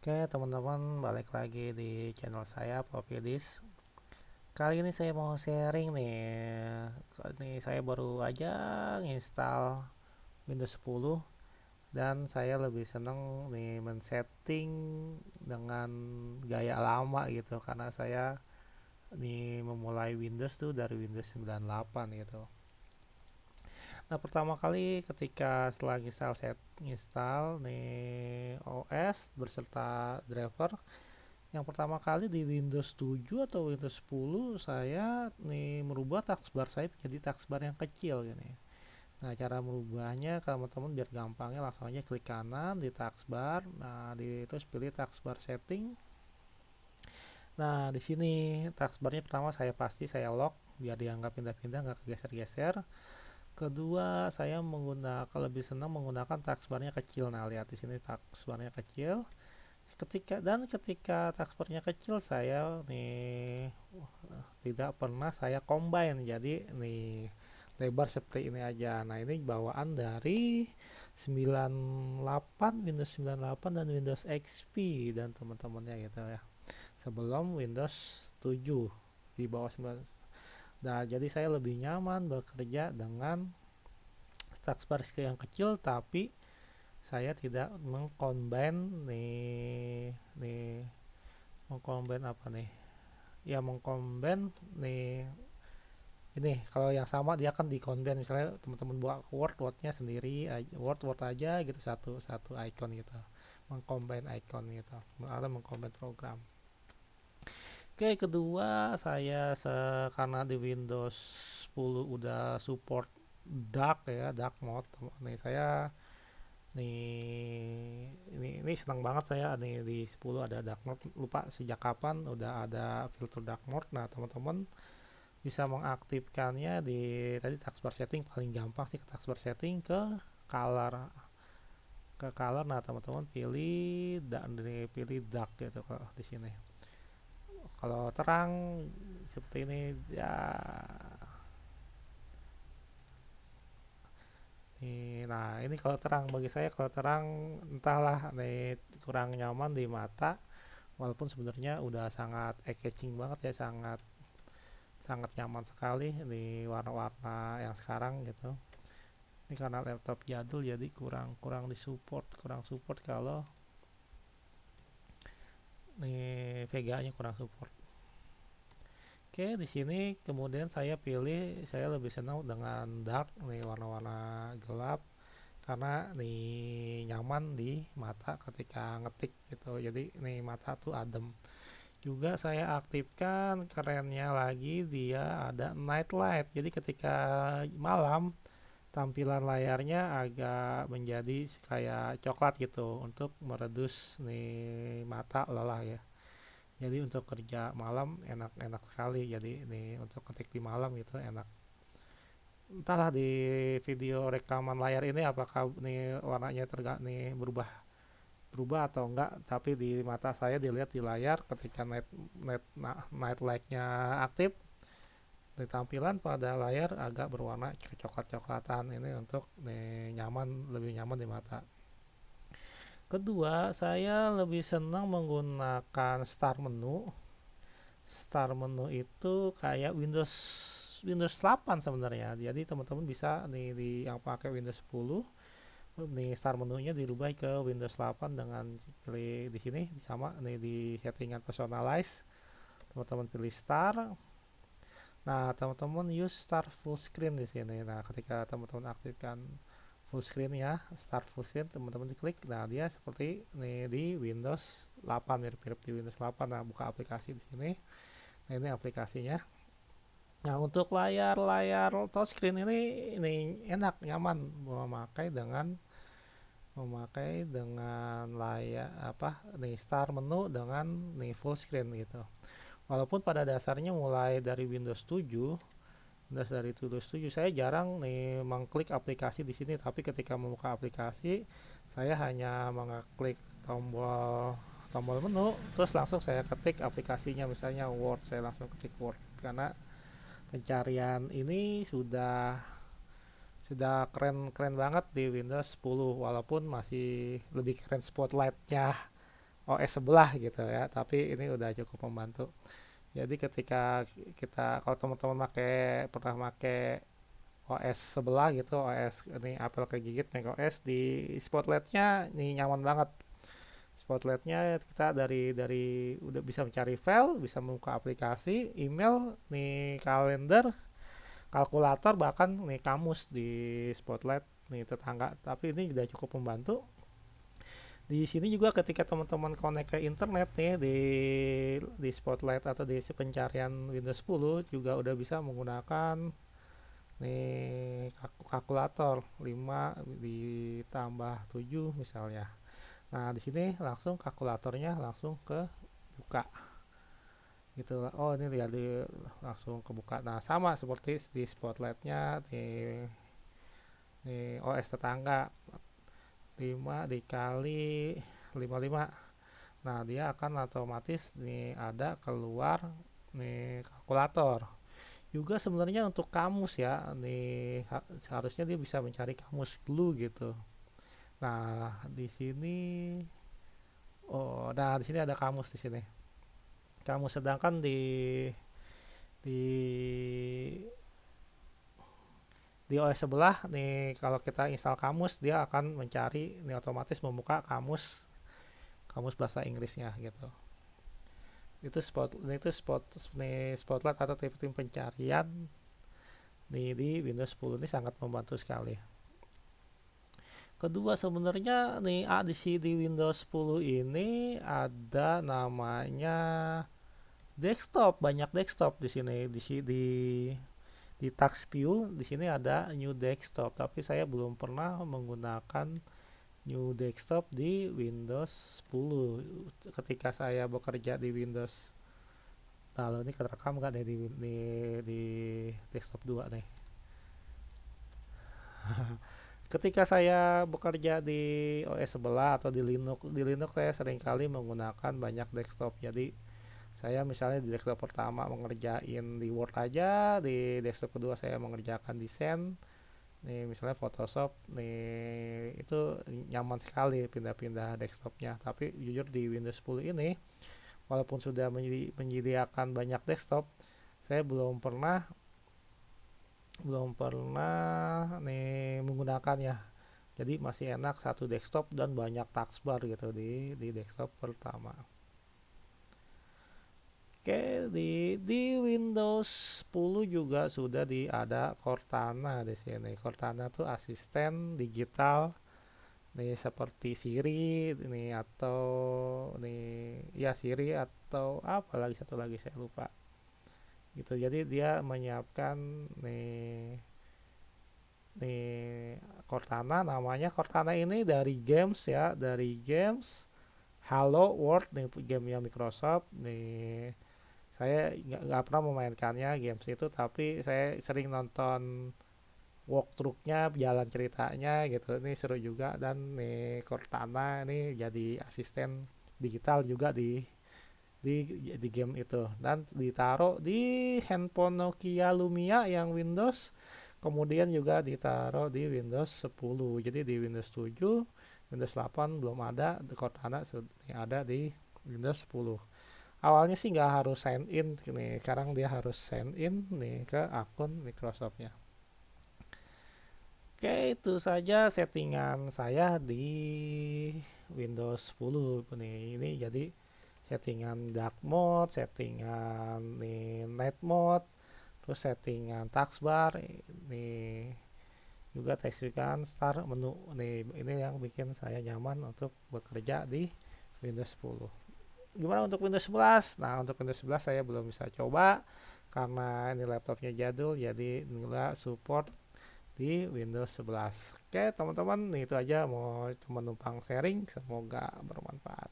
Oke teman-teman, balik lagi di channel saya Profidis. Kali ini saya mau sharing nih. Ini saya baru aja install Windows 10 dan saya lebih seneng nih men-setting dengan gaya lama gitu karena saya nih memulai Windows tuh dari Windows 98 gitu. Nah, pertama kali ketika setelah install nih OS berserta driver. Yang pertama kali di Windows 7 atau Windows 10 saya nih merubah taskbar saya menjadi taskbar yang kecil gini. Nah, cara merubahnya teman-teman biar gampangnya langsung aja klik kanan di taskbar. Nah, terus pilih taskbar setting. Nah, di sini taskbarnya pertama saya lock biar dianggap pindah-pindah nggak kegeser-geser. Kedua, saya lebih senang menggunakan taskbarnya kecil. Nah, lihat di sini taskbarnya kecil. Ketika taskbarnya kecil saya nih tidak pernah saya combine jadi nih lebar seperti ini aja. Nah, ini bawaan dari 98, Windows 98 dan Windows XP dan teman-temannya gitu ya, sebelum Windows 7 di bawah 9. Nah, jadi saya lebih nyaman bekerja dengan taskbar yang kecil, tapi saya tidak mengcombine nih mengcombine apa nih, ya mengcombine nih ini. Kalau yang sama dia kan di combine, misalnya teman-teman buat wordnya sendiri, word aja gitu, satu satu icon gitu, mengcombine icon gitu atau mengcombine program. Oke, kedua karena di Windows 10 udah support dark mode nih. Saya ini senang banget saya nih di 10 ada dark mode. Lupa sejak kapan udah ada filter dark mode. Nah, teman-teman bisa mengaktifkannya di tadi taskbar setting. Paling gampang sih ke taskbar setting color color. Nah, teman-teman pilih dark gitu kalau di sini. Kalau terang seperti ini ya. Nah, ini kalau terang, bagi saya kalau terang entahlah nih kurang nyaman di mata, walaupun sebenarnya udah sangat eye catching banget ya, sangat sangat nyaman sekali di warna-warna yang sekarang gitu. Ini karena laptop jadul jadi kurang kurang support kalau nih VGA-nya kurang support. Oke, di sini kemudian saya lebih senang dengan dark nih, warna-warna gelap, karena nih nyaman di mata ketika ngetik gitu. Jadi nih mata tuh adem. Juga saya aktifkan, kerennya lagi dia ada night light. Jadi ketika malam tampilan layarnya agak menjadi kayak coklat gitu untuk meredus nih mata lelah ya. Jadi untuk kerja malam enak-enak sekali. Jadi nih untuk ketik di malam gitu enak. Entahlah di video rekaman layar ini apakah nih warnanya nih berubah berubah atau enggak, tapi di mata saya dilihat di layar ketika night light-nya aktif, di tampilan pada layar agak berwarna coklat-coklatan. Ini untuk lebih nyaman di mata. Kedua, saya lebih senang menggunakan start menu itu kayak Windows 8 sebenarnya. Jadi teman-teman bisa nih yang pakai Windows 10 nih start menunya dirubah ke Windows 8 dengan pilih di sini sama nih di settingan personalize, teman-teman pilih start. Nah, teman-teman use start full screen di sini. Nah, ketika teman-teman aktifkan full screen ya, start full screen, teman-teman diklik. Nah, dia seperti nih di Windows 8, mirip-mirip di Windows 8. Nah, buka aplikasi di sini. Nah, ini aplikasinya. Nah, untuk layar touchscreen ini enak, nyaman memakai dengan layar apa nih start menu dengan nih full screen gitu. Walaupun pada dasarnya mulai dari Windows 7 saya jarang nih mengklik aplikasi di sini, tapi ketika membuka aplikasi saya hanya mengklik tombol tombol menu terus langsung saya ketik aplikasinya, misalnya Word, saya langsung ketik Word karena pencarian ini sudah keren keren banget di Windows 10, walaupun masih lebih keren spotlightnya OS sebelah gitu ya, tapi ini udah cukup membantu. Jadi ketika kita, kalau teman-teman pernah pakai OS sebelah gitu, OS ini Apple kegigit macOS, di Spotlightnya ini nyaman banget. Spotlightnya kita dari udah bisa mencari file, bisa membuka aplikasi, email, nih kalender, kalkulator, bahkan nih kamus di Spotlight nih tetangga. Tapi ini sudah cukup membantu. Di sini juga ketika teman-teman connect ke internet nih di Spotlight atau di pencarian Windows 10 juga udah bisa menggunakan nih kalkulator 5 ditambah 7 misalnya. Nah, di sini langsung kalkulatornya langsung ke buka gitu. Oh, ini dia langsung kebuka. Nah, sama seperti di Spotlightnya di OS tetangga 5 dikali 55. Nah, dia akan otomatis nih ada keluar nih kalkulator. Juga sebenarnya untuk kamus ya, nih seharusnya dia bisa mencari kamus dulu gitu. Nah, di sini nah di sini ada kamus di sini. Kamus sedangkan di di OS sebelah nih kalau kita install kamus dia akan mencari nih otomatis membuka kamus kamus bahasa Inggrisnya gitu. Itu Spotlight atau tim pencarian nih di Windows 10 ini sangat membantu sekali. Kedua sebenarnya nih di Windows 10 ini ada namanya desktop, banyak desktop di sini di task view di sini ada new desktop, tapi saya belum pernah menggunakan new desktop di Windows 10 ketika saya bekerja di Windows. Lalu ini kerekam nggak nih di desktop 2 nih. Ketika saya bekerja di OS sebelah atau di Linux saya seringkali menggunakan banyak desktop. Jadi saya misalnya di desktop pertama mengerjain di Word aja, di desktop kedua saya mengerjakan desain. Nih misalnya Photoshop, nih itu nyaman sekali pindah-pindah desktopnya. Tapi jujur di Windows 10 ini, walaupun sudah menyediakan banyak desktop, saya belum pernah nih menggunakannya. Jadi masih enak satu desktop dan banyak taskbar gitu di desktop pertama. Oke, di Windows 10 juga sudah ada Cortana di sini. Cortana tuh asisten digital nih seperti Siri nih atau nih ya Siri atau apa lagi satu lagi saya lupa. Gitu. Jadi dia menyiapkan nih nih Cortana, namanya Cortana ini dari games ya, dari games Hello World nih, gamenya Microsoft nih. Saya nggak pernah memainkannya games itu, tapi saya sering nonton walkthroughnya, jalan ceritanya gitu. Ini seru juga, dan nih Cortana ini jadi asisten digital juga di game itu, dan ditaruh di handphone Nokia Lumia yang Windows, kemudian juga ditaruh di Windows 10. Jadi di Windows 7, Windows 8 belum ada, Cortana ada di Windows 10. Awalnya sih nggak harus sign in nih, sekarang dia harus sign in nih ke akun Microsoftnya. Oke, itu saja settingan saya di Windows 10 nih. Ini jadi settingan dark mode, settingan nih night mode, terus settingan taskbar, nih juga settingan start menu. Nih ini yang bikin saya nyaman untuk bekerja di Windows 10. Gimana untuk Windows 11? Nah, untuk Windows 11 saya belum bisa coba karena ini laptopnya jadul, jadi nggak support di Windows 11. Oke, teman-teman, itu aja mau cuma numpang sharing, semoga bermanfaat.